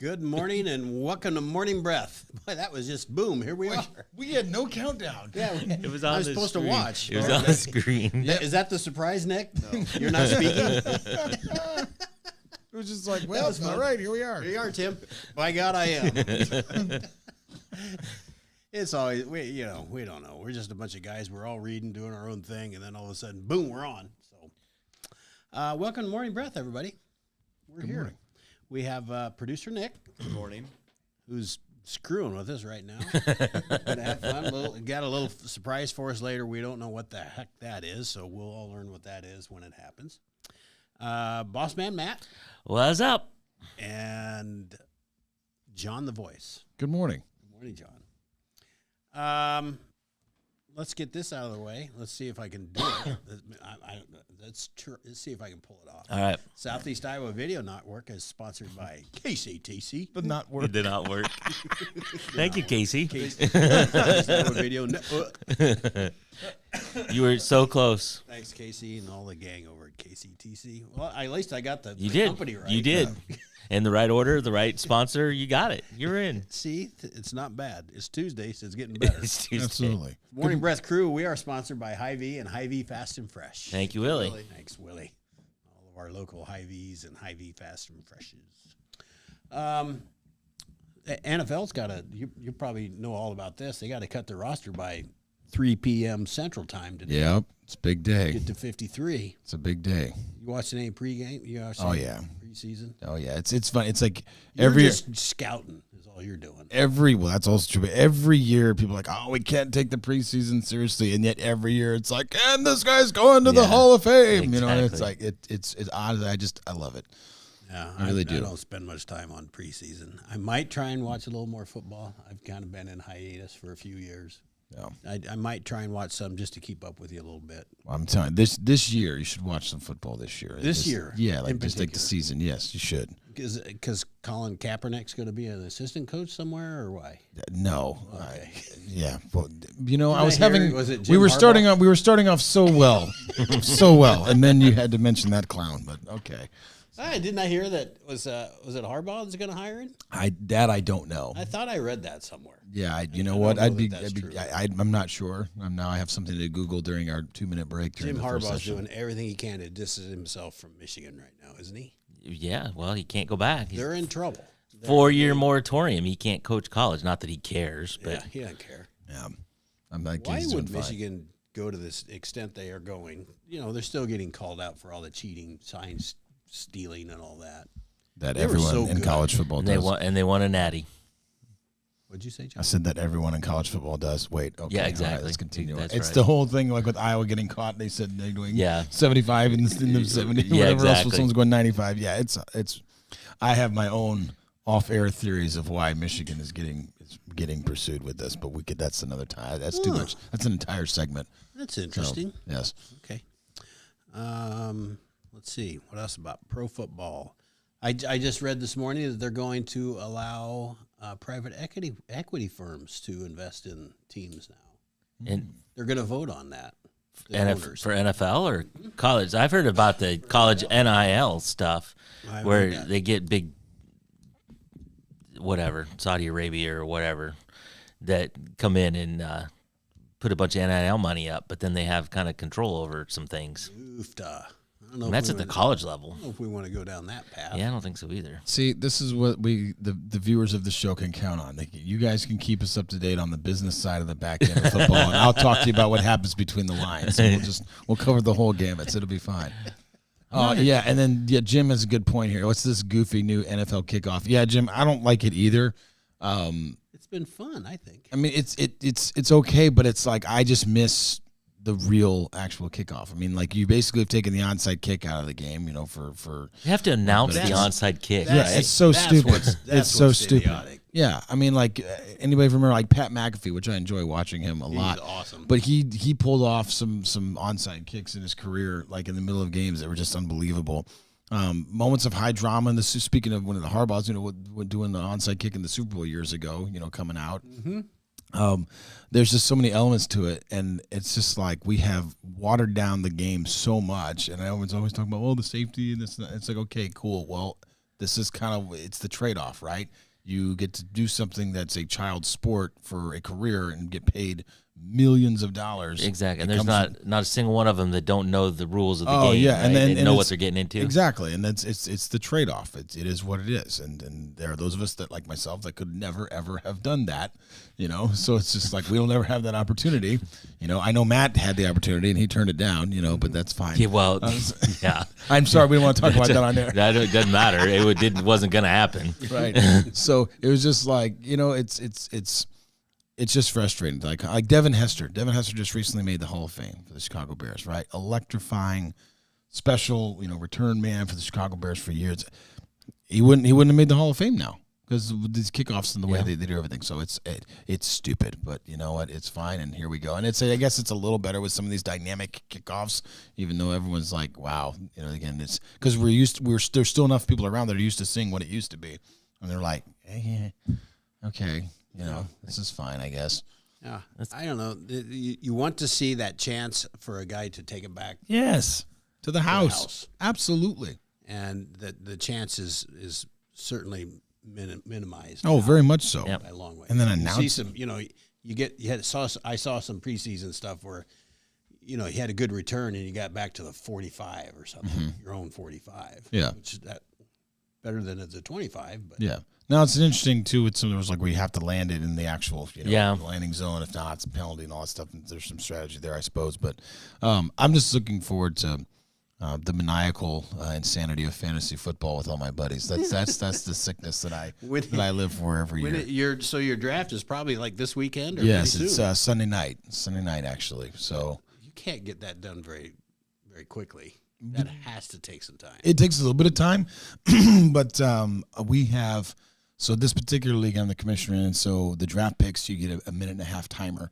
Good morning and welcome to Morning Breath. Boy, that was just boom. Here we are. We had no countdown. Yeah, It was on I was the supposed screen. to watch. It was on the screen. Is that the surprise, Nick? No. You're not speaking? It was just like, well, was fun. all right, here we are. Here you are, Tim. By God, I am. It's always, we don't know. We're just a bunch of guys. We're all reading, doing our own thing, and then all of a sudden, boom, we're on. So, welcome to Morning Breath, everybody. We're Good here. morning. We have producer Nick. Good morning. Who's screwing with us right now. Gonna have fun. Got a little surprise for us later. We don't know what the heck that is, so we'll all learn what that is when it happens. Boss man Matt. What's up? And John the Voice. Good morning. Good morning, John. Let's get this out of the way. Let's see if I can do it. Let's see if I can pull it off. All right. Southeast Iowa Video Network is sponsored by KCTC. Did not work. It did not work. Thank you, Casey. Southeast Iowa Video Network. You were so close. Thanks, Casey, and all the gang over at KCTC. Well, at least I got the You did. company right. You did. In the right order, the right sponsor, you got it. You're in. See, it's not bad. It's Tuesday, so it's getting better. It's Tuesday. Absolutely. Morning Breath Crew, we are sponsored by Hy-Vee and Hy-Vee Fast and Fresh. Thank you, Willie. Thanks, Willie. All of our local Hy-Vees and Hy-Vee Fast and Freshes. NFL's got to, you probably know all about this. They got to cut their roster by 3 p.m. Central Time today. Yep. It's a big day. Get to 53. It's a big day. You watching any pregame? You watching Oh, any yeah. preseason? Oh, yeah. It's fun. It's like You're every just scouting is all you're doing. well, that's also true. But every year, people are like, oh, we can't take the preseason seriously, and yet every year it's like, and this guy's going to the Yeah, Hall of Fame. You know, and it's exactly. like it's odd. I love it. Yeah, I really I do. don't spend much time on preseason. I might try and watch a little more football. I've kind of been in hiatus for a few years. Yeah. I might try and watch some just to keep up with you a little bit. Well, I'm telling you, this year you should watch some football. This year. This year, yeah, like in just like the particular. season. Yes, you should. Because Colin Kaepernick's going to be an assistant coach somewhere, or why? No. Okay. Yeah, well, you know, Did I was I hear- having. was it we Jim were Harbaugh? starting off so well, so well, and then you had to mention that clown. But okay, Didn't I hear that was it Harbaugh that's going to hire him? I don't know. I thought I read that somewhere. Yeah, you know I what? don't know that that's true. I'm not sure. Now I have something to Google during our 2-minute break. During Jim the first Harbaugh's session. doing everything he can to distance himself from Michigan right now, isn't he? Yeah, well, he can't go back. He's They're in trouble. 4-year moratorium. He can't coach college. Not that he cares, Yeah, but he doesn't care. Yeah, I'm like, Why he's doing would fine. Michigan go to this extent they are going? You know, they're still getting called out for all the cheating, sign stealing, and all that. That They were everyone so in good. college football and does. they won a natty. What'd you say, I John? said that everyone in college football does. Wait, okay, Yeah, all right, exactly. let's continue. That's It's right. the whole thing, like with Iowa getting caught. They said they're doing Yeah. 75 in the 70, Yeah, whatever else. exactly. Someone's going 95. Yeah, it's. I have my own off-air theories of why Michigan is getting pursued with this, but that's another time. That's too much. That's an entire segment. That's interesting. Yes. Okay. Let's see. What else about pro football? I just read this morning that they're going to allow private equity firms to invest in teams now. And They're going to vote on that. The owners. for NFL or college? I've heard about the college NIL stuff I haven't where heard that. they get big, whatever, Saudi Arabia or whatever, that come in and put a bunch of NIL money up, but then they have kind of control over some things. Oofta. I don't know And if that's we at the wanna- college level. I don't know if we want to go down that path. Yeah, I don't think so either. See, this is what the viewers of the show can count on. You guys can keep us up to date on the business side of the back end of football, and I'll talk to you about what happens between the lines. We'll cover the whole gamut. So it'll be fine. Yeah, and then Jim has a good point here. What's this goofy new NFL kickoff? Yeah, Jim, I don't like it either. It's been fun, I think. I mean, it's okay, but it's like I just miss the real actual kickoff. I mean, like you basically have taken the onside kick out of the game, you know, for You have to announce the That's- onside kick. Yeah, right? it's so stupid. It's so what's stupid. idiotic. Yeah, I mean, like anybody remember like Pat McAfee, which I enjoy watching him a lot. He's awesome. But he pulled off some onside kicks in his career, like in the middle of games that were just unbelievable. Moments of high drama. And this is speaking of one of the Harbaughs, you know, doing the onside kick in the Super Bowl years ago, you know, coming out. There's just so many elements to it, and it's just like we have watered down the game so much. And everyone's always talking about, the safety and this. And that. It's like, okay, cool. Well, This is kind of, it's the trade-off, right? You get to do something that's a child sport for a career and get paid millions of dollars. Exactly. And It there's comes not a single one of them that don't know the rules of the Oh, game. yeah, right? and then- they and know what it's- they're getting into. Exactly, and it's the trade off. It is what it is, and there are those of us that, like myself, that could never ever have done that, So it's just like we'll never have that opportunity. I know Matt had the opportunity and he turned it down. But that's fine. Yeah, well, yeah. I'm sorry, we don't want to talk about that on there. It doesn't matter. Wasn't going to happen. Right. So it was just like it's just frustrating. Like Devin Hester. Devin Hester just recently made the Hall of Fame for the Chicago Bears, right? Electrifying, special, return man for the Chicago Bears for years. He wouldn't have made the Hall of Fame now because of these kickoffs and the way they do everything. So it's stupid, but you know what? It's fine, and here we go. And I guess it's a little better with some of these dynamic kickoffs, even though everyone's like, wow, again, it's because there's still enough people around that are used to seeing what it used to be, and they're like, okay. This is fine, I guess. Yeah, I don't know. You want to see that chance for a guy to take it back. Yes, to the house. Absolutely. And the chance is certainly minimized. Oh, very much so. Yep. By a long way. And then you see announce. I saw some preseason stuff where, you had a good return and you got back to the 45 or something, your own 45. Yeah. Which is that better than the 25. But Yeah. Now it's interesting too. With some, there was like where you have to land it in the actual, Yeah. landing zone. If not, it's a penalty and all that stuff. And there's some strategy there, I suppose. But I'm just looking forward to the maniacal insanity of fantasy football with all my buddies. That's the sickness that I live for every year. Your draft is probably like this weekend. Or Yes, pretty it's soon. Sunday night. Sunday night actually. So You can't get that done very, very quickly. That has to take some time. it takes a little bit of time, but we have. So this particular league, I'm the commissioner in, and so the draft picks, you get a minute and a half timer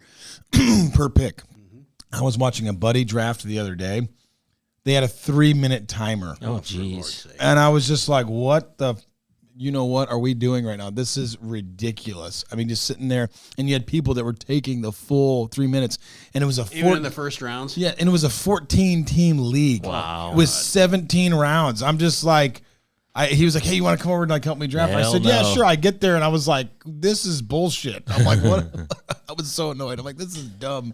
per pick. I was watching a buddy draft the other day. They had a 3-minute timer. Oh, For jeez. Lord's sake. And I was just like, what are we doing right now? This is ridiculous. I mean, just sitting there, and you had people that were taking the full 3 minutes, and it was Even in the first rounds? yeah, and it was a 14-team league Wow. with 17 rounds. I'm just like, he was like, hey, you want to come over and help me draft? I Hell said, yeah, no. sure. I get there, and I was like, this is bullshit. I'm like, what? I was so annoyed. I'm like, this is dumb.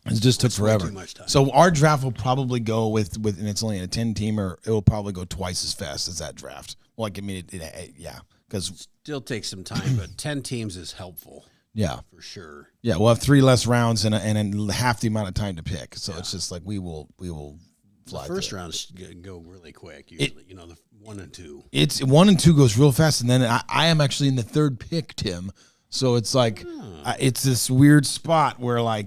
It just took forever. too much time. So our draft will probably go with, and it's only a 10-teamer. It will probably go twice as fast as that draft. Well, yeah, because Still takes some time, but 10 teams is helpful yeah, for sure. we'll have 3 less rounds and half the amount of time to pick. So it's just like we will fly. The first through it. rounds go really quick. Usually, the 1 and 2. It's 1 and 2 goes real fast, and then I am actually in the third pick, Tim. So it's like it's this weird spot where like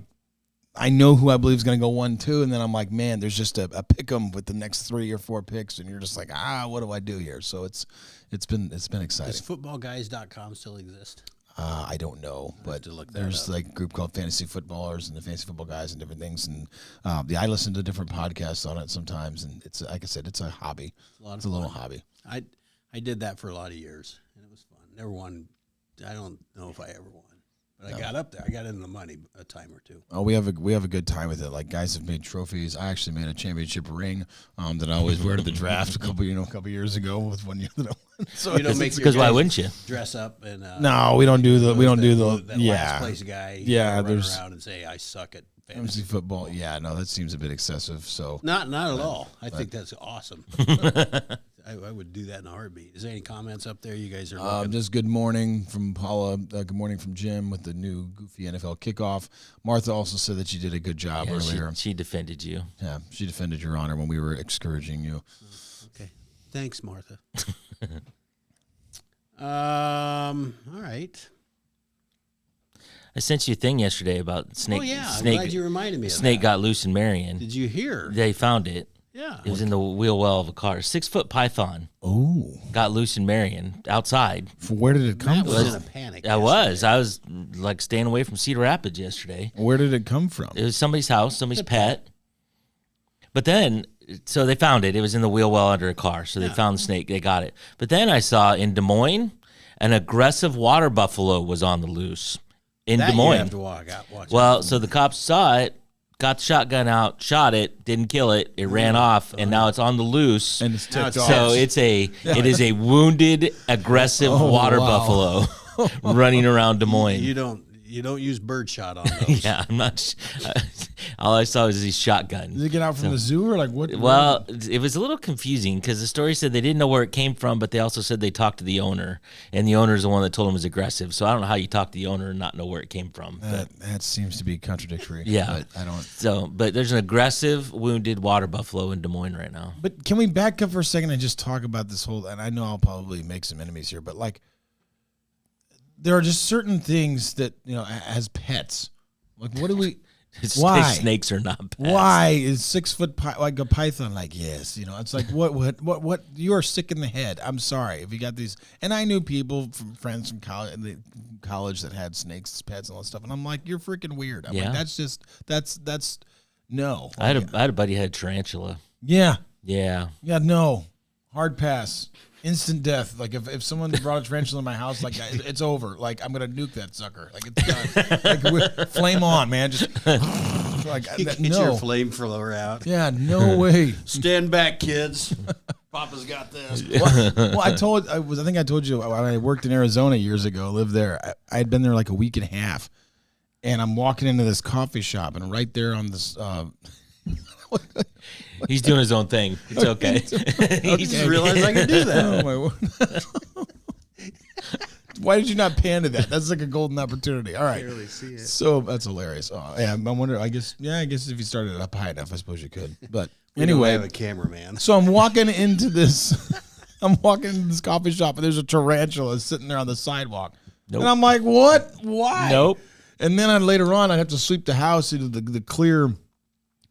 I know who I believe is going to go 1-2, and then I'm like, man, there's just a pick 'em with the next 3 or 4 picks, and you're just like, what do I do here? So it's been exciting. Does footballguys.com still exist? I don't know, but to look that there's up. like a group called Fantasy Footballers and the Fantasy Football Guys and different things, and I listen to different podcasts on it sometimes, and it's like I said, it's a hobby. It's a little hobby. I did that for a lot of years, and it was fun. Never won. I don't know if I ever won, but I got up there. I got in the money a time or two. Oh, we have a good time with it. Like guys have made trophies. I actually made a championship ring that I always wear to the draft a couple years ago with one year that I won. So You don't make your Because why guys wouldn't you? dress up and no, we don't do the that yeah. last place guy. Yeah, run there's- around and say I suck at fantasy. Fantasy football. Yeah, no, that seems a bit excessive. So Not at all. I think that's awesome. I would do that in a heartbeat. Is there any comments up there? You guys are looking? just good morning from Paula. Good morning from Jim with the new goofy NFL kickoff. Martha also said that you did a good job Yeah, earlier. she defended you. Yeah, she defended your honor when we were excursioning you. Okay. Thanks, Martha. All right. I sent you a thing yesterday about Snake. Oh yeah, I'm Snake, glad you reminded me of Snake that. got loose in Marion. Did you hear? They found it. Yeah. It was in the wheel well of a car. 6-foot python Oh, got loose in Marion outside. where did it come Matt was from? in a panic. I was like staying away from Cedar Rapids yesterday. Where did it come from? It was somebody's house, somebody's pet. But then, so they found it. It was in the wheel well under a car. So they found the snake. They got it. But then I saw in Des Moines, an aggressive water buffalo was on the loose in That Des you Moines. have to watch Well, so the cops saw it got the shotgun out, shot it, didn't kill it, it ran off, and now it's on the loose. And it's ticked off. So it is a wounded, aggressive water buffalo running around Des Moines. You don't use birdshot on those. Yeah, I'm not. All I saw was his shotgun. Did it get out from the zoo or like what? Well, it was a little confusing because the story said they didn't know where it came from, but they also said they talked to the owner, and the owner is the one that told them it was aggressive. So I don't know how you talk to the owner and not know where it came from. That seems to be contradictory. Yeah. But I don't. So, but there's an aggressive, wounded water buffalo in Des Moines right now. But can we back up for a second and just talk about this whole? And I know I'll probably make some enemies here, but like, there are just certain things that as pets. Like, what do we? Why snakes are not pets. Why is 6 foot like a python? Like, yes, it's like what? You are sick in the head. I'm sorry if you got these. And I knew people from friends from college that had snakes as pets and all that stuff. And I'm like, you're freaking weird. I'm like, that's no. I had a buddy who had a tarantula. Yeah. Yeah. Yeah. No. Hard pass. Instant death. Like if someone brought a tarantula in my house, like it's over. Like I'm gonna nuke that sucker. Like it's done. Like flame on, man. Just like Get your flamethrower out. Yeah, no way. Stand back, kids. Papa's got this. Well, I think I told you when I worked in Arizona years ago. Lived there. I had been there like a week and a half, and I'm walking into this coffee shop, and right there on this. He's doing his own thing. It's okay. He just realized I could do that. Oh my word. Why did you not pan to that? That's like a golden opportunity. All right. Barely see it. So that's hilarious. Oh, yeah, I'm wondering. I guess if you started it up high enough, I suppose you could. But We anyway, don't have a cameraman. so I'm walking into this. I'm walking into this coffee shop, and there's a tarantula sitting there on the sidewalk. Nope. And I'm like, what? Why? Nope. And then later on, I have to sweep the house into the clear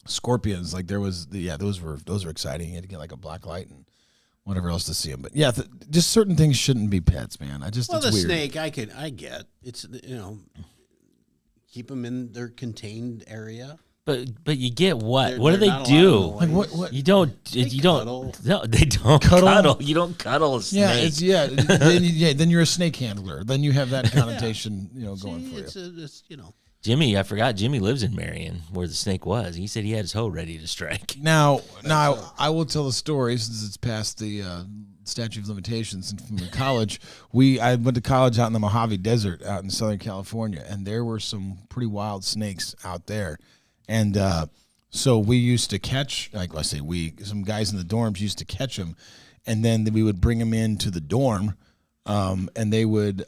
scorpions. Like those were exciting. You had to get like a black light and whatever else to see them. But yeah, just certain things shouldn't be pets, man. It's the weird. snake, I get. It's keep them in their contained area. But you get what? They're- What do they're they not do? allowed in Like what? You don't. cuddle. No, they don't cuddle. You don't cuddle a snake. Yeah, then you're a snake handler. Then you have that connotation, going for you. It's Jimmy, I forgot. Jimmy lives in Marion, where the snake was. He said he had his hoe ready to strike. Now, I will tell a story since it's past the statute of limitations. And from college, I went to college out in the Mojave Desert out in Southern California, and there were some pretty wild snakes out there. And so we used to catch, some guys in the dorms used to catch them, and then we would bring them into the dorm, and they would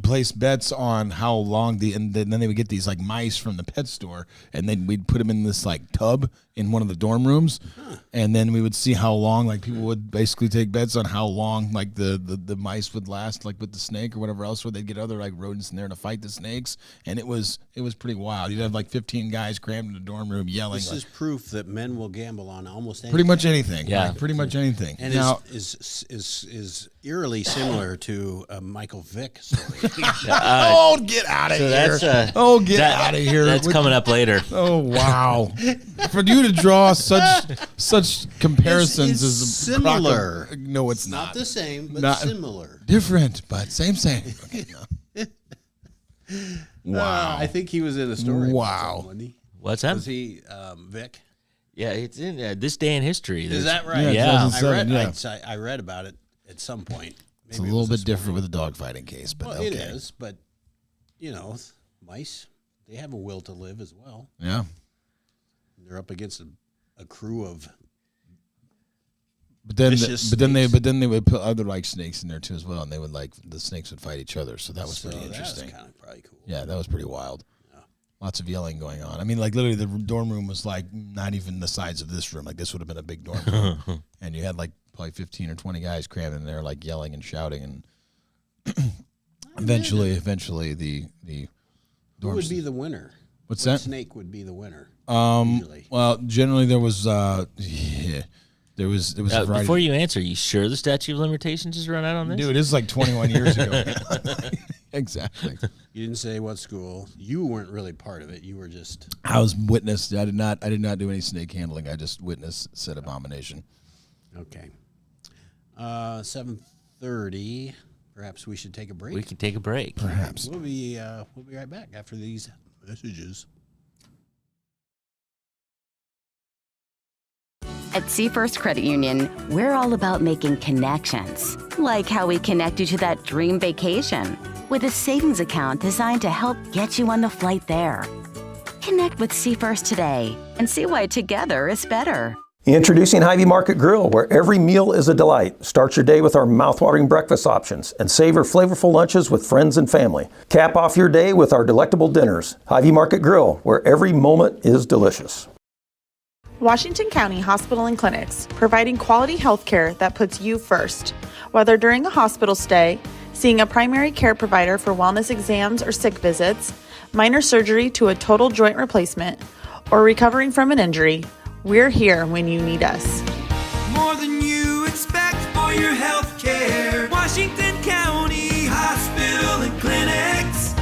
place bets on how long and then they would get these like mice from the pet store, and then we'd put them in this like tub in one of the dorm rooms, and then we would see how long, like people would basically take bets on how long like the mice would last, like with the snake or whatever else, where they'd get other like rodents in there to fight the snakes, and it was pretty wild. You'd have like 15 guys crammed in a dorm room yelling. This is proof that men will gamble on almost anything. Pretty much anything. Yeah. Right, pretty much anything. And now, is eerily similar to a Michael Vick story. get out of here. That's get out of here. That's coming up later. Oh wow! For you to draw such comparisons It's is similar. No, it's Not not. the same, but Not- similar. Different, but same. Okay, no. I think he was in a story. Wow. Wasn't he? What's that? Was he Vic? Yeah, it's in this day in history. Is There's- that right? Yeah. 2007, I read about it at some point. It's a little bit different with a dogfighting case, but Well, okay. it is, but mice, they have a will to live as well. Yeah. They're up against a crew of But then, vicious but then snakes. they would put other like snakes in there too as well, and they would the snakes would fight each other. So that was pretty interesting. That's kind of probably cool. Yeah, that was pretty wild. Lots of yelling going on. I mean, like literally the dorm room was like not even the size of this room. Like this would have been a big dorm room. And you had like probably 15 or 20 guys crammed in there like yelling and shouting. And eventually the Who dorm. would be the winner? What's What that? snake would be the winner? Usually. Well, generally there was there was a variety. Before you answer, you sure the statute of limitations is run out on this? Dude, this is like 21 years ago. Exactly. You didn't say what school. You weren't really part of it. You were just I was witness. I did not do any snake handling. I just witnessed said abomination. okay. 7:30. Perhaps we should take a break. We can take a break. Perhaps. We'll be right back after these messages. At Seafirst Credit Union, we're all about making connections, like how we connect you to that dream vacation with a savings account designed to help get you on the flight there. Connect with Seafirst today and see why together is better. Introducing Hy-Vee Market Grill, where every meal is a delight. Start your day with our mouthwatering breakfast options and savor flavorful lunches with friends and family. Cap off your day with our delectable dinners. Hy-Vee Market Grill, where every moment is delicious. Washington County Hospital and Clinics, providing quality health care that puts you first. Whether during a hospital stay, seeing a primary care provider for wellness exams or sick visits, minor surgery to a total joint replacement, or recovering from an injury, we're here when you need us. More than you expect for your health care. Washington County Hospital and Clinics.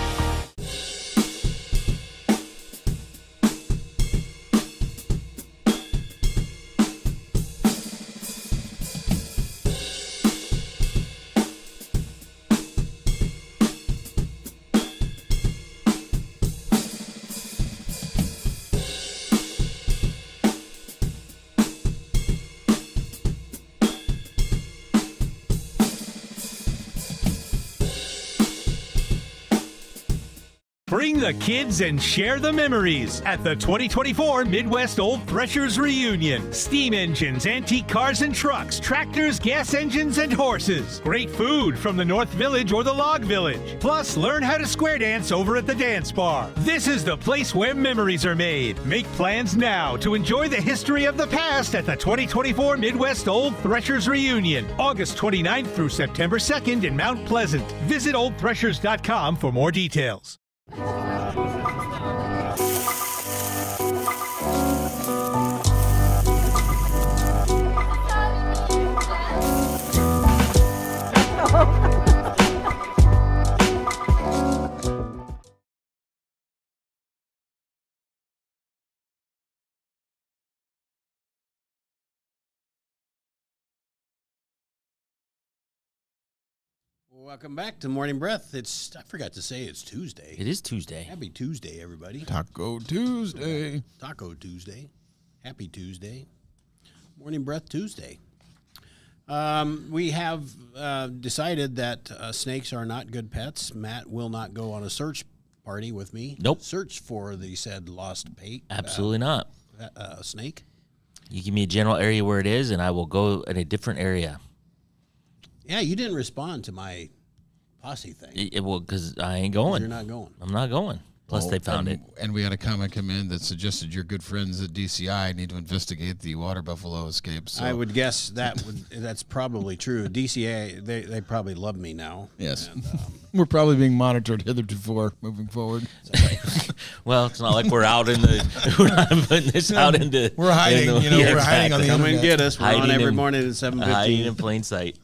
Bring the kids and share the memories at the 2024 Midwest Old Threshers Reunion. Steam engines, antique cars and trucks, tractors, gas engines, and horses. Great food from the North Village or the Log Village. Plus, learn how to square dance over at the dance bar. This is the place where memories are made. Make plans now to enjoy the history of the past at the 2024 Midwest Old Threshers Reunion, August 29th through September 2nd in Mount Pleasant. Visit oldthreshers.com for more details. Welcome back to Morning Breath. I forgot to say it's Tuesday. It is Tuesday. Happy Tuesday, everybody. Taco Tuesday. Taco Tuesday. Happy Tuesday. Morning Breath Tuesday. We have decided that snakes are not good pets. Matt will not go on a search party with me. Nope. Search for the said lost pate. Absolutely not. Snake. You give me a general area where it is, and I will go in a different area. Yeah, you didn't respond to my posse thing. Well, because I ain't going. You're not going. I'm not going. Plus, they found it. And we had a comment come in that suggested your good friends at DCI need to investigate the water buffalo escape. So. I would guess that's probably true. DCA, they probably love me now. Yes. And, we're probably being monitored hitherto moving forward. Well, it's not like we're out in the. We're not putting this out into. We're hiding. We're hiding on the Come internet. and get us. We're on every morning at Hiding 7:15. in plain sight.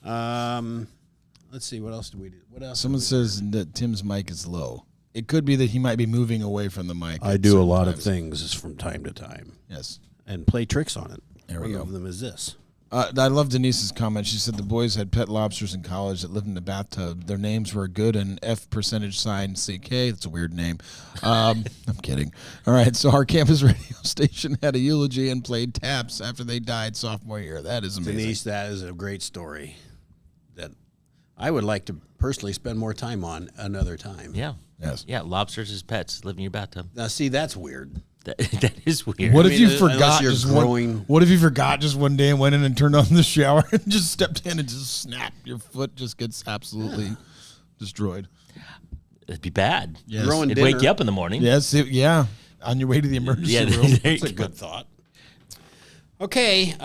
Let's see. What else do we do? What else? Someone says that Tim's mic is low. It could be that he might be moving away from the mic. I do a lot of things from time to time. Yes. And play tricks on it. There we One go. of them is this. I love Denise's comment. She said the boys had pet lobsters in college that lived in the bathtub. Their names were good and F percentage sign CK. That's a weird name. I'm kidding. All right. So our campus radio station had a eulogy and played taps after they died sophomore year. That is amazing. Denise, that is a great story that I would like to personally spend more time on another time. Yeah. Yes. Yeah. Lobsters as pets live in your bathtub. Now, see, that's weird. That is weird. What I if mean, you unless forgot you're just growing- what if you forgot just one day and went in and turned on the shower and just stepped in and just snapped? Your foot just gets absolutely destroyed. It'd be bad. Yes. Growing It'd wake dinner. you up in the morning. Yes, yeah. On your way to the emergency Yeah, room. there you That's a go. good thought. Okay,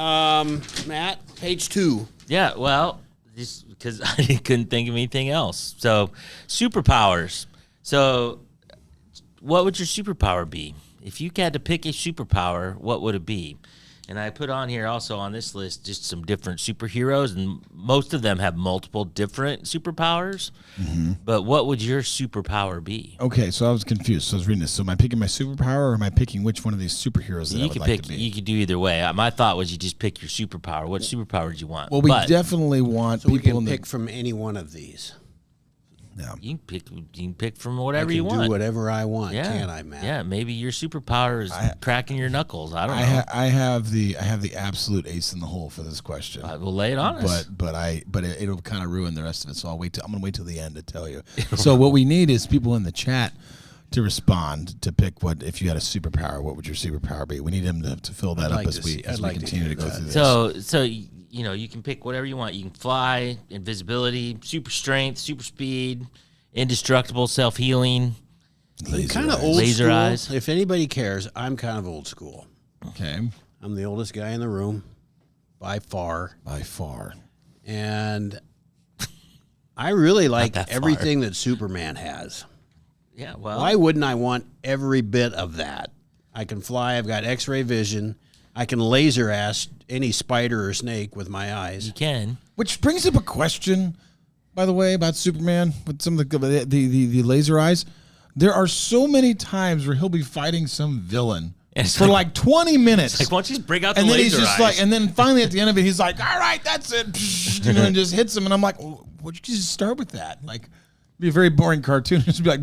Matt, page 2. Yeah, well, just because I couldn't think of anything else. So, superpowers. So, what would your superpower be? If you had to pick a superpower, what would it be? And I put on here also on this list just some different superheroes, and most of them have multiple different superpowers. Mm-hmm. But what would your superpower be? Okay, so I was confused. So I was reading this. So am I picking my superpower or am I picking which one of these superheroes that I You would could like pick. to be? You could do either way. My thought was you just pick your superpower. What superpower did you want? Well, we But definitely want So we people can in pick from any one of these. Yeah. You can pick from I whatever can you want. do whatever I want, Yeah. can't I, Matt? Yeah, maybe your superpower is cracking your knuckles. I don't know. I have the absolute ace in the hole for this question. We'll lay it on us. But it'll kind of ruin the rest of it. So I'm gonna wait till the end to tell you. So what we need is people in the chat to respond to pick if you had a superpower, what would your superpower be? We need him to fill that up as we continue to go through this. So you can pick whatever you want. You can fly, invisibility, super strength, super speed, indestructible, self-healing. Kind of old Laser school. eyes. If anybody cares, I'm kind of old school. Okay. I'm the oldest guy in the room, by far. By far. And I really like that far. everything that Superman has. Yeah, well, Why wouldn't I want every bit of that? I can fly. I've got X-ray vision. I can laser ass any spider or snake with my eyes. you can. Which brings up a question, by the way, about Superman with some of the laser eyes. There are so many times where he'll be fighting some villain for like 20 minutes. Like, why don't you just break out the and then laser he's just eyes? and then finally at the end of it, he's like, all right, that's it. And just hits him. And I'm like, well, would you just start with that? Like, it'd be a very boring cartoon. Just be like,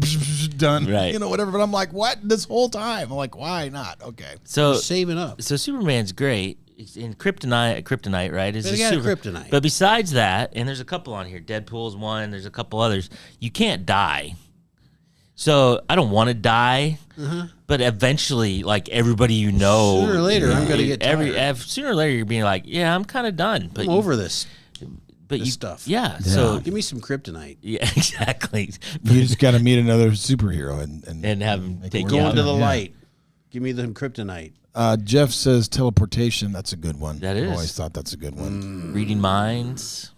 done. Right. Whatever. But I'm like, what? This whole time. I'm like, why not? Okay. So Saving up. So Superman's great. It's in Kryptonite, right? Is But a he got a kryptonite. But besides that, and there's a couple on here. Deadpool's one. There's a couple others. You can't die. So I don't want to die, but eventually, like everybody Sooner or later, I'm going to get tired. sooner or later, you're being like, yeah, I'm kind of done. But I'm over this. but this you, stuff. Yeah. So Give me some kryptonite. yeah, exactly. You just got to meet another superhero and have him make it take work you Go out. into the Yeah. light. Give me the kryptonite. Jeff says teleportation. That's a good one. That I've is. always thought that's a good one. Reading minds.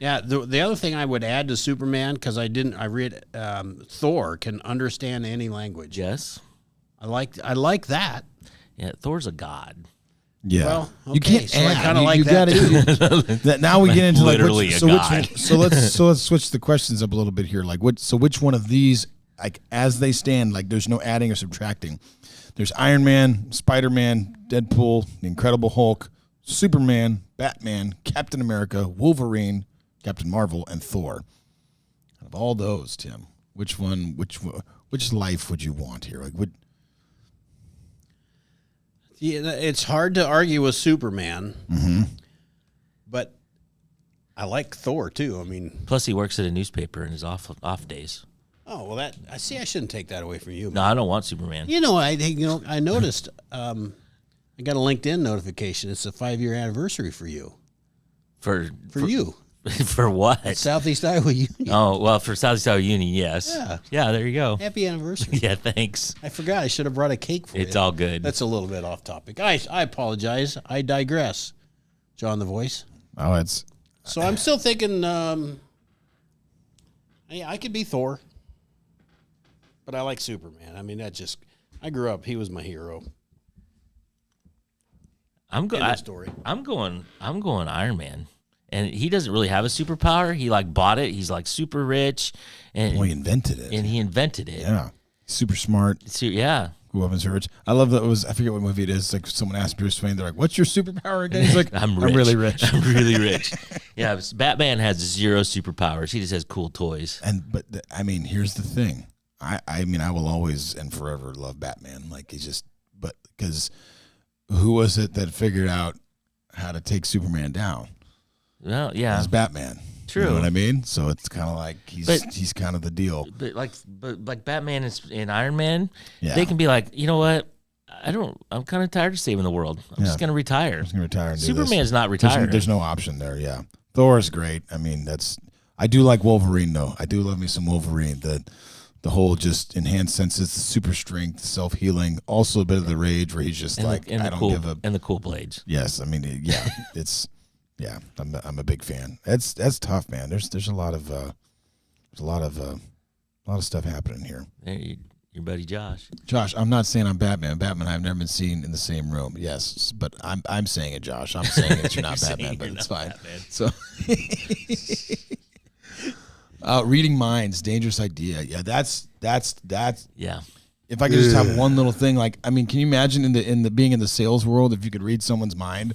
Yeah, the other thing I would add to Superman, because I read Thor can understand any language. Yes. I like that. Yeah. Thor's a god. Yeah. Well, you okay, can't so I add. kinda You- like you that gotta- that now we get into like Literally which, a so god. which so let's switch the questions up a little bit here. Like which one of these, like as they stand, like there's no adding or subtracting. There's Iron Man, Spider-Man, Deadpool, the Incredible Hulk, Superman, Batman, Captain America, Wolverine, Captain Marvel, and Thor. Out of all those, Tim, which life would you want here? Like Yeah, it's hard to argue with Superman, but I like Thor too. I mean, Plus, he works at a newspaper in his off days. oh well, I shouldn't take that away from you. No, I don't want Superman. I noticed. I got a LinkedIn notification. It's a 5-year anniversary for you. For You, for what? Southeast Iowa Union. Oh well, for Southeast Iowa Union, yes. Yeah, there you go. Happy anniversary. Yeah, thanks. I forgot. I should have brought a cake for you. It's all good. That's a little bit off topic. I apologize. I digress. John the Voice. oh, it's So I'm still thinking. I could be Thor, but I like Superman. I mean, I grew up. He was my hero. I'm End of story. I'm going Iron Man. And he doesn't really have a superpower. He like bought it. He's like super rich, and he invented it. he invented it. Yeah, super smart. So, yeah. Weapons are rich. I love that. I forget what movie it is. Like someone asked Bruce Wayne, they're like, "What's your superpower again?" He's like, I'm rich. really rich." I'm really rich. Yeah, Batman has 0 superpowers. He just has cool toys. I mean, here's the thing. I mean, I will always and forever love Batman. Like because who was it that figured out how to take Superman down? Well, yeah. It's Batman. True. You know what I mean? So it's kind of like he's kind of the deal. But like Batman and Iron Man, Yeah. they can be like, you know what? I'm kind of tired of saving the world. I'm just gonna retire. He's gonna retire. And do Superman's this. not retiring. There's no option there. Yeah, Thor is great. I mean, I do like Wolverine though. I do love me some Wolverine. The whole just enhanced senses, the super strength, self healing, also a bit of the rage where he's just and like, the, and I the don't cool, give a. and the cool blades. Yes, I mean, yeah, it's. Yeah, I'm a big fan. That's tough, man. There's a lot of stuff happening here. There your buddy Josh. Josh, I'm not saying I'm Batman. Batman, I've never been seen in the same room. Yes, but I'm saying it, Josh. I'm saying it. You're not Batman, but it's fine. So, reading minds, dangerous idea. Yeah, that's. Yeah. If I could just have one little thing, like, I mean, can you imagine in the being in the sales world if you could read someone's mind?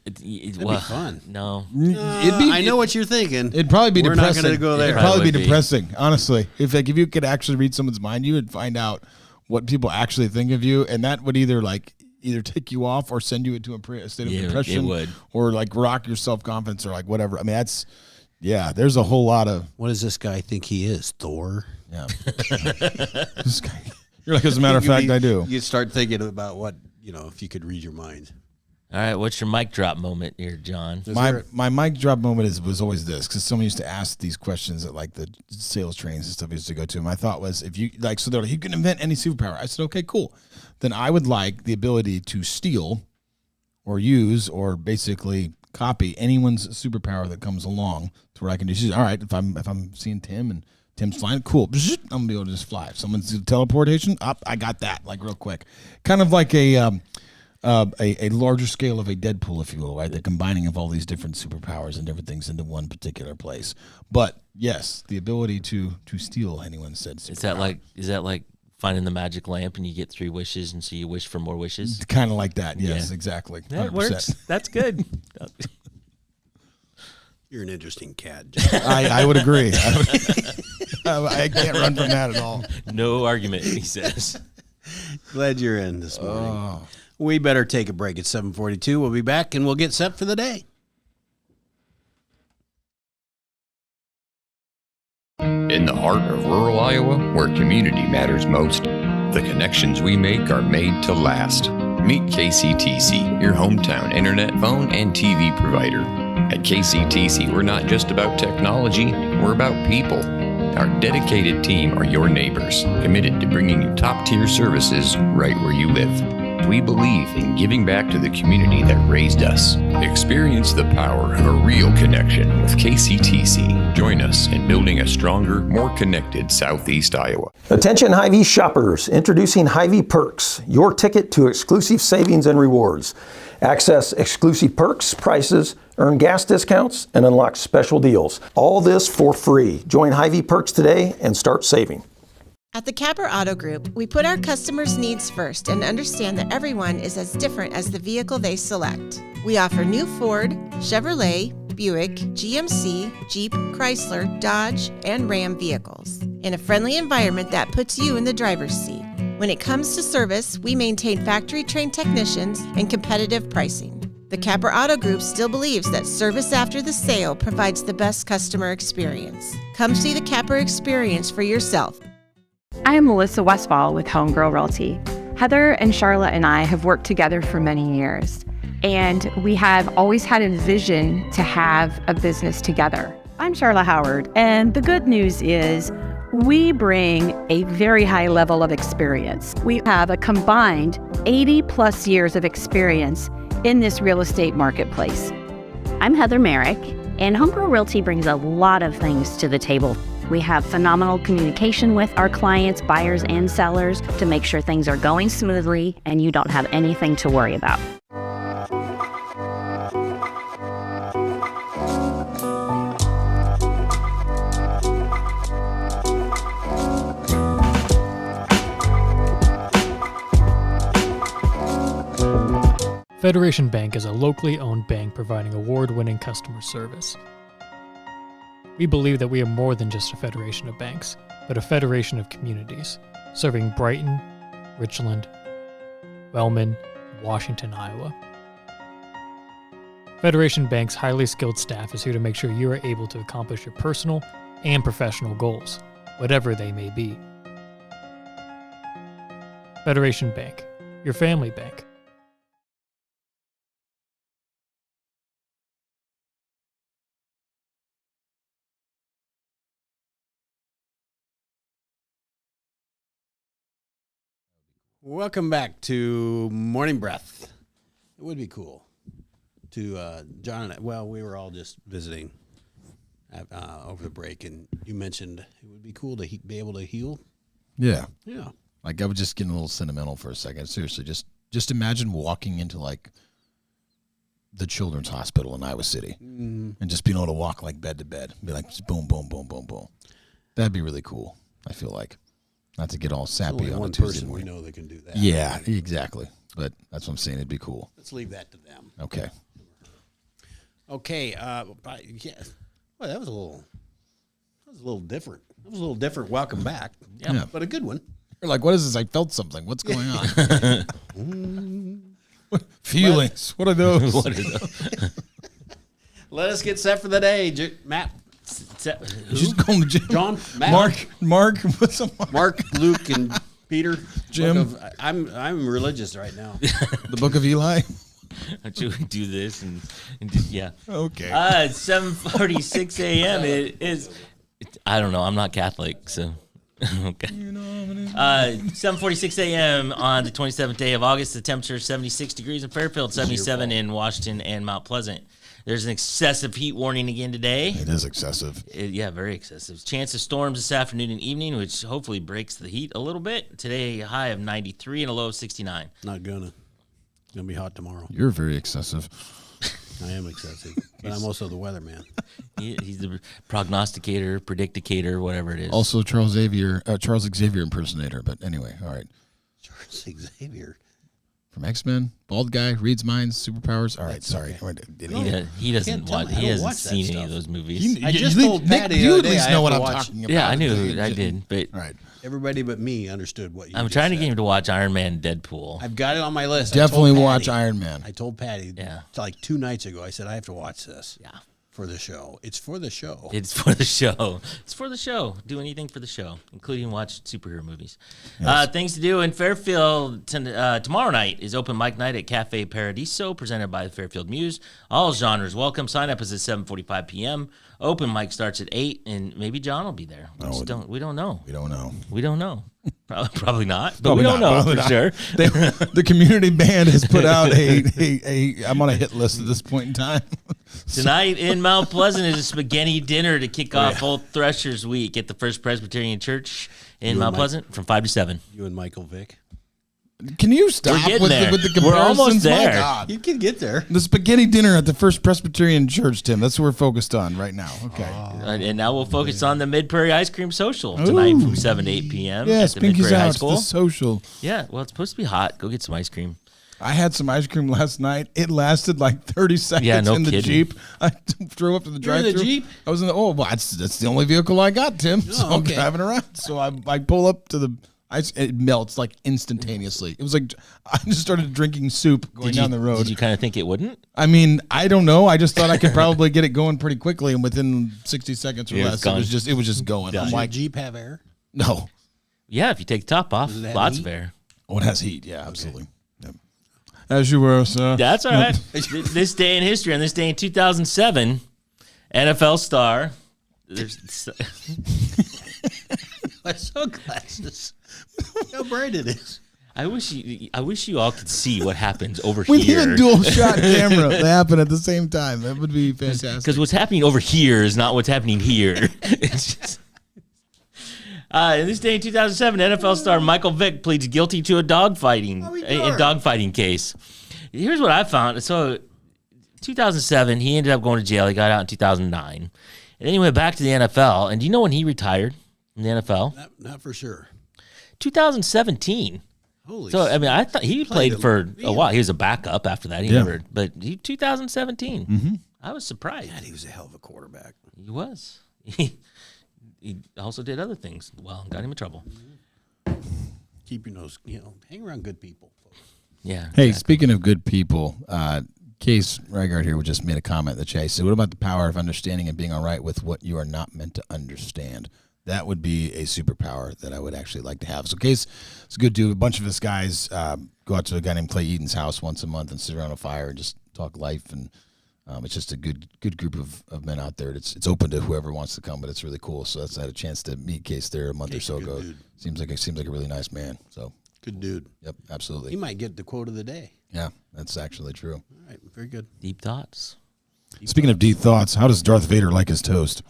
It'd be fun. No. I know what you're thinking. It'd probably be We're depressing. not going to go there. It'd probably be Probably be. depressing, honestly. If you could actually read someone's mind, you would find out what people actually think of you, and that would either take you off or send you into a state of depression, it would. or like rock your self-confidence or like whatever. I mean, there's a whole lot of What does this guy think he is? Thor? yeah. This guy, you're like, as a matter of fact, I do. You start thinking about what if you could read your mind. All right, what's your mic drop moment here, John? My mic drop moment was always this, because someone used to ask these questions at like the sales trainings and stuff I used to go to. My thought was, if you so they're like, you can invent any superpower. I said, okay, cool. Then I would like the ability to steal or use or basically copy anyone's superpower that comes along to where I can just, all right, if I'm seeing Tim and Tim's flying, cool, I'm gonna be able to just fly. If someone's teleportation, up, I got that, like real quick. Kind of like a larger scale of a Deadpool, if you will, right? The combining of all these different superpowers and different things into one particular place. But yes, the ability to steal anyone's said superpower. Is that like finding the magic lamp and you get 3 wishes and so you wish for more wishes? Kind of like that. Yes, Yeah. exactly. That 100%. works. That's good. You're an interesting cat. I would agree. I can't run from that at all. No argument, he says. Glad you're in this morning. We better take a break at 7:42. We'll be back and we'll get set for the day. In the heart of rural Iowa, where community matters most, the connections we make are made to last. Meet KCTC, your hometown internet, phone, and TV provider. At KCTC, we're not just about technology, we're about people. Our dedicated team are your neighbors, committed to bringing you top-tier services right where you live. We believe in giving back to the community that raised us. Experience the power of a real connection with KCTC. Join us in building a stronger, more connected Southeast Iowa. Attention Hy-Vee shoppers, introducing Hy-Vee Perks, your ticket to exclusive savings and rewards. Access exclusive perks, prices, earn gas discounts, and unlock special deals. All this for free. Join Hy-Vee Perks today and start saving. At the Capper Auto Group, we put our customers' needs first and understand that everyone is as different as the vehicle they select. We offer new Ford, Chevrolet, Buick, GMC, Jeep, Chrysler, Dodge, and Ram vehicles in a friendly environment that puts you in the driver's seat. When it comes to service, we maintain factory-trained technicians and competitive pricing. The Capper Auto Group still believes that service after the sale provides the best customer experience. Come see the Capper experience for yourself. I am Melissa Westfall with Homegirl Realty. Heather and Charlotte and I have worked together for many years, and we have always had a vision to have a business together. I'm Charlotte Howard, and the good news is we bring a very high level of experience. We have a combined 80 plus years of experience in this real estate marketplace. I'm Heather Merrick, and Homegirl Realty brings a lot of things to the table. We have phenomenal communication with our clients, buyers, and sellers to make sure things are going smoothly and you don't have anything to worry about. Federation Bank is a locally owned bank providing award-winning customer service. We believe that we are more than just a federation of banks, but a federation of communities, serving Brighton, Richland, Wellman, and Washington, Iowa. Federation Bank's highly skilled staff is here to make sure you are able to accomplish your personal and professional goals, whatever they may be. Federation Bank, your family bank. Welcome back to Morning Breath. It would be cool to John and I. Well, we were all just visiting over the break, and you mentioned it would be cool to be able to heal. Yeah. Yeah. Like, I was just getting a little sentimental for a second. Seriously, just imagine walking into like the Children's Hospital in Iowa City and just being able to walk like bed to bed, be like just boom, boom, boom, boom, boom. That'd be really cool. I feel like. Not to get all sappy on a Tuesday morning. We know that can do that. Yeah, exactly. But that's what I'm saying. It'd be cool. Let's leave that to them. Okay. Okay. Yeah. Well, that was a little different. That was a little different. Welcome back. Yeah. But a good one. You're like, what is this? I felt something. What's going on? Feelings. What are those? What are those? Let us get set for the day, Matt. You just call him Jim. John, Matt, Mark. What's up? Mark, Luke, and Peter. Jim. I'm religious right now. The Book of Eli. Should we do this and yeah? Okay. 7:46 a.m. It is. I don't know. I'm not Catholic, so okay. 7:46 a.m. on the 27th day of August. The temperature is 76 degrees in Fairfield, 77 in Washington and Mount Pleasant. There's an excessive heat warning again today. It is excessive. Yeah, very excessive. Chance of storms this afternoon and evening, which hopefully breaks the heat a little bit. Today, a high of 93 and a low of 69. Not gonna. It's gonna be hot tomorrow. You're very excessive. I am excessive, but I'm also the weatherman. He's the prognosticator, predicticator, whatever it is. Also, Charles Xavier impersonator. But anyway, all right. Charles Xavier. From X-Men, bald guy, reads minds, superpowers. All right, sorry. He doesn't watch. He hasn't seen any of those movies. I just told Patty you the at other day least I know have what to I'm watch. talking about. Yeah, I knew. I did, but right. Everybody but me understood what you. I'm just trying to said. get him to watch Iron Man, and Deadpool. I've got it on my list. Definitely I told watch Patty- Iron Man. I told Patty. Yeah. Like 2 nights ago, I said I have to watch this. Yeah. For the show. It's for the show. It's for the show. It's for the show. Do anything for the show, including watch superhero movies. Yes. Things to do in Fairfield tomorrow night is open mic night at Cafe Paradiso, presented by the Fairfield Muse. All genres welcome. Sign up is at 7:45 p.m. Open mic starts at 8, and maybe John will be there. We don't know. We don't know. We don't know. Probably not, but Probably we don't not, know probably for not. sure. The community band has put out a I'm on a hit list at this point in time. Tonight in Mount Pleasant is a spaghetti dinner to kick off Old Threshers Week at the First Presbyterian Church in Mount Pleasant from 5 to 7. You and Michael Vick. Can you stop We're getting with there. the comparisons? We're almost there. My God. You can get there. The spaghetti dinner at the First Presbyterian Church, Tim. That's what we're focused on right now. Okay. And now we'll focus on the Mid Prairie Ice Cream Social tonight from 7 to 8 p.m. Yes, at the Mid Pinky's Prairie High out. School. The social. Yeah, well, it's supposed to be hot. Go get some ice cream. I had some ice cream last night. It lasted like 30 seconds Yeah, no in the kidding. Jeep. I drove up to the You're in drive-thru. the Jeep? I was in the that's the only vehicle I got, Tim. So I'm okay. driving around. So I pull up to the ice. It melts like instantaneously. It was like I just started drinking soup going down the road. Did you kind of think it wouldn't? I mean, I don't know. I just thought I could probably get it going pretty quickly, and within 60 seconds or Yeah, less, it's gone. it was just going. Done. I'm Does your like, Jeep have air? no. Yeah, if you take the top off, Does it have lots heat? of air. Oh, it has heat. Yeah, absolutely. Yep. As you were, sir. That's all right. This day in history, on this day in 2007, NFL star. My sunglasses. How bright it is. I wish you all could see what happens over We need here. a dual shot camera to happen at the same time. That would be fantastic. Because what's happening over here is not what's happening here. It's just. In this day in 2007, NFL star Michael Vick pleads guilty to a dogfighting case. Here's what I found. So, 2007, he ended up going to jail. He got out in 2009, and then he went back to the NFL. And do you know when he retired in the NFL? Not for sure. 2017. Holy So I mean, I thought he played for a while. He was a backup after that. He Yeah. never. But 2017. Mm-hmm. I was surprised. God, he was a hell of a quarterback. He was. He also did other things. Well, got him in trouble. Keep your nose, hang around good people. Yeah. Hey, speaking of good people, Case Reigard here just made a comment in the chat. He said, what about the power of understanding and being all right with what you are not meant to understand? That would be a superpower that I would actually like to have. So Case, it's a good dude. A bunch of us guys go out to a guy named Clay Eaton's house once a month and sit around a fire and just talk life. And it's just a good group of men out there. It's open to whoever wants to come, but it's really cool. So I had a chance to meet Case there a month or so ago. Dude. Seems like a really nice man. So Good dude. yep, absolutely. He might get the quote of the day. Yeah, that's actually true. All right, very good. Deep thoughts. Speaking of deep thoughts, how does Darth Vader like his toast?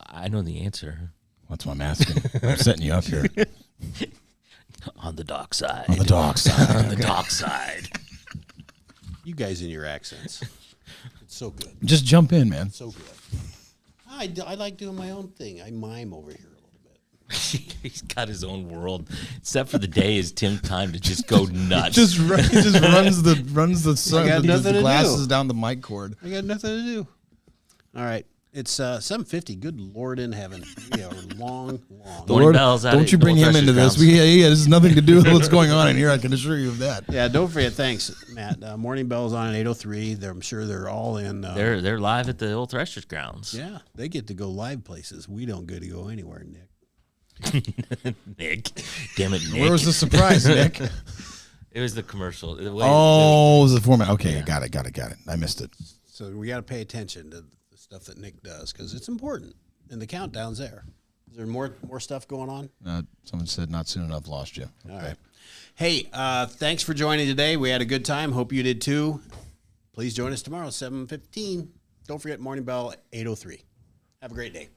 I know the answer. That's what I'm asking. I'm setting you up here. On the dark side. On the dark side. On the dark side. You guys in your accents. It's so good. Just jump in, man. So good. I like doing my own thing. I mime over here a little bit. He's got his own world. Except for the day is Tim's time to just go nuts. He just runs the sun, got nothing to glasses do. down the mic cord. I got nothing to do. All right. It's 7:50. Good Lord in heaven. We are long. Morning bells out don't at you bring Old him into Threshers this. He has nothing to do with what's going on in here. I can assure you of that. Yeah, don't forget. Thanks, Matt. Morning bells on at 8:03. I'm sure they're all in. They're live at the Old Threshers grounds. Yeah, they get to go live places. We don't get to go anywhere, Nick. Nick, damn it, Nick. Where was the surprise, Nick? It was the commercial. It was the format. Okay, yeah. Got it. I missed it. So we got to pay attention to the stuff that Nick does because it's important. And the countdown's there. Is there more stuff going on? Someone said not soon enough. Lost you. All right. Hey, thanks for joining today. We had a good time. Hope you did too. Please join us tomorrow, 7:15. Don't forget Morning Bell 8:03. Have a great day.